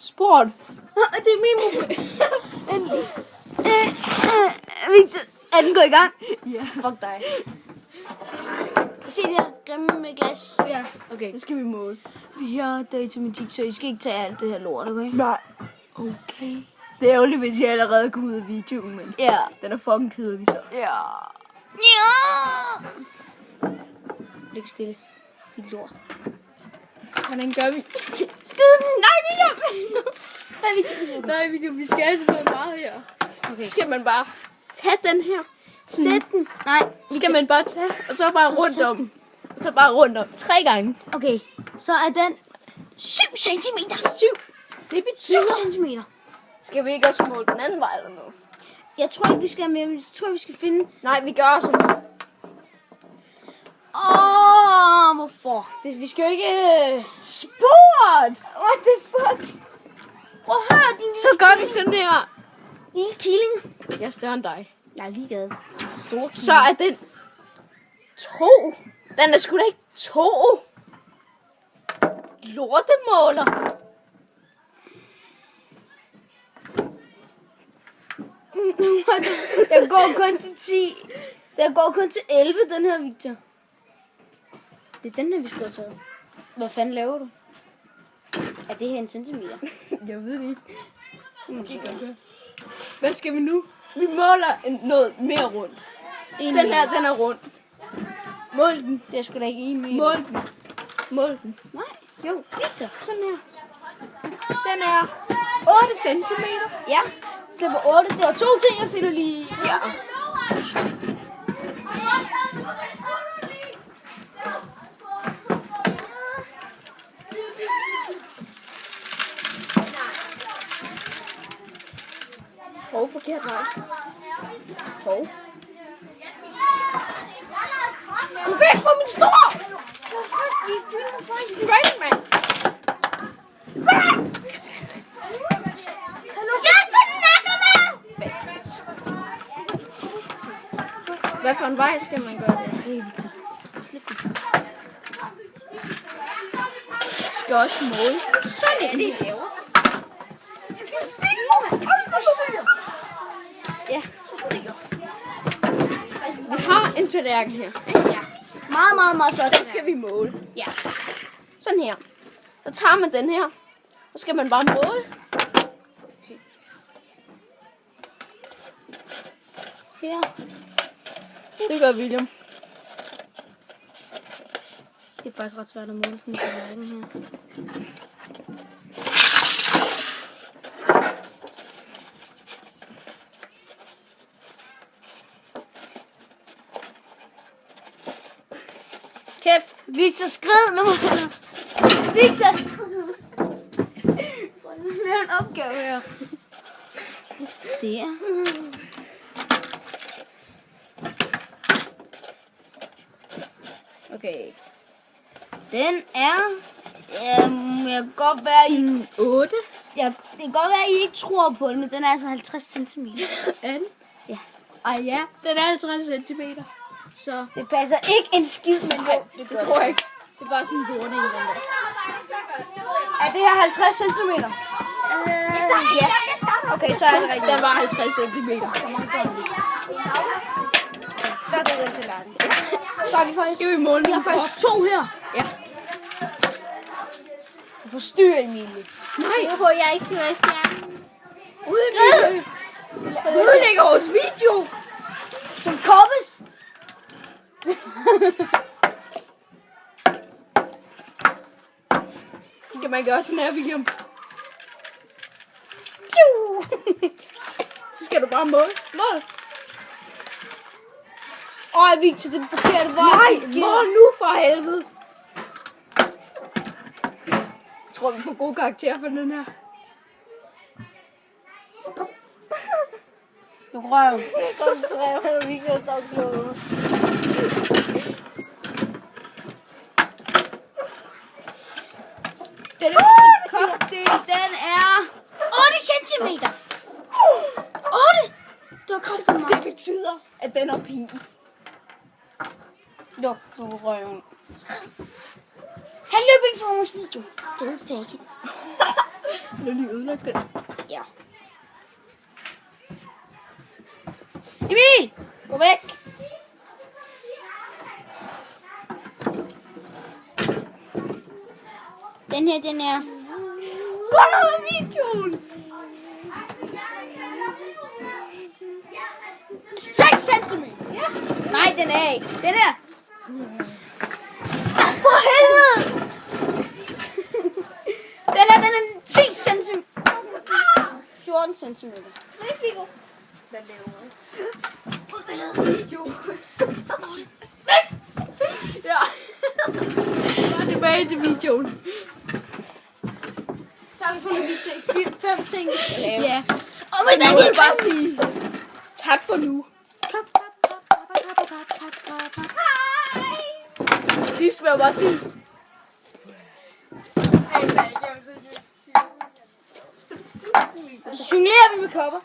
Sport. Det er min mobil. Victor, er den gået i gang? Ja. Fuck dig. Se det her grimme med glas. Ja, Okay. det skal vi måle. Vi har datamatik, så I skal ikke tage alt det her lort, okay? Nej. Okay. Det er ærgerligt, hvis jeg allerede går ud af videoen, men Ja. den er fucking kedelig så. Ja. Ja. Læg stille. Dit lort. Hvordan gør vi? Skyd den! Nej, William! Hvad er vi til? Nej, vi skal altså noget meget her. Okay. Skal man bare tage den her? Sæt den. Nej. Skal man bare tage, og så bare rundt om. Og så bare rundt om 3 gange. Okay. Så er den 7 centimeter. 7. Det 7 betyder... centimeter. Skal vi ikke også måle den anden vej eller noget? Jeg tror ikke, vi skal mere. Jeg tror, vi skal finde... Nej, vi gør sådan her. Hvorfor? Vi skal jo ikke... Sport! What the fuck? Prøv at høre, din Så gør vi sådan her. lille killing. Jeg er større end dig. Jeg er ligeglad. Stor Så er den 2. Den er sgu da ikke 2. Lortemåler. Jeg går kun til 10. Jeg går kun til 11, den her, Victor. Det er den her, vi skulle have taget. Hvad fanden laver du? Er det her en centimeter? Jeg ved det ikke. Hvad skal vi nu? Vi måler noget mere rundt. Den her, den er rundt. Mål den. Det er sgu da ikke en meter. Mål den. Mål den. Nej, jo, Victor, sådan her. Den er 8 centimeter. Ja, det var 8. Det var 2 ting, jeg finder lige her. Hov, forkert vej. Hov. Gå væk fra min store! Vi filmer faktisk. Straight, mand! Hvad for en vej skal man gøre det? Hey, Victor. Slip det. Skal også måle. Sådan er det, laver. Ja, så kunne det jo. Vi har en tallerken her. Ja. Meget, meget, meget flot. Den skal vi måle. Ja. Sådan her. Så tager man den her. Så skal man bare måle. Her. Det gør William. Det er faktisk ret svært at måle den tallerken her. Kæft, Victor, skrid nu. Victor, skrid nu. Prøv at lave en opgave her. Der. Okay. Den er... jeg kan godt være, I... 8. Ja, det kan godt være, I ikke tror på den, men den er altså 50 cm. Er den? Ja. Ej ja, den er 50 centimeter. Så Det passer ikke en skid, men nej, det tror jeg ikke. Det er bare sådan en lorte i den der. Er det her 50 cm? Ja. Okay, så er det rigtigt. Den var 50 centimeter. Der er det den til verden. Så er vi faktisk... Skal vi måle Vi har den på? faktisk 2 her. Ja. Du forstyrrer, Emilie. Nej. Jeg håber, jeg ikke skal være stjernen. Udlægger vores video. Som koppes. Skal man gøre sådan her, William? Så skal du bare måle. Mål. Åh, Victor, det er den forkerte vej. Nej, mål nu for helvede. Jeg tror, vi får gode karakterer for den her. Du røv. Koncentrer dig, Victor, stop klogere. Den er 8 centimeter. 8? Du har kraftigt Det meget. betyder, at den er pi. Luk du røven. Han løb ikke fra vores video. Det er fake. Jeg lige ødelagt den. Ja. Emil! Gå væk! Den her. Gå ned af videoen! 6 centimeter! Ja. Nej, den er ikke. Den er. For helvede! Den er 10 centimeter. 14 centimeter. Se, Figo. Hvad laver du? Ud med video. Ja. Bare tilbage til videoen. Så har vi fundet de 5 ting, vi skal lave. Ja. Og med den Jeg vil her bare sige tak for nu. Sidst vil jeg bare sige. Så jonglerer vi med kopper.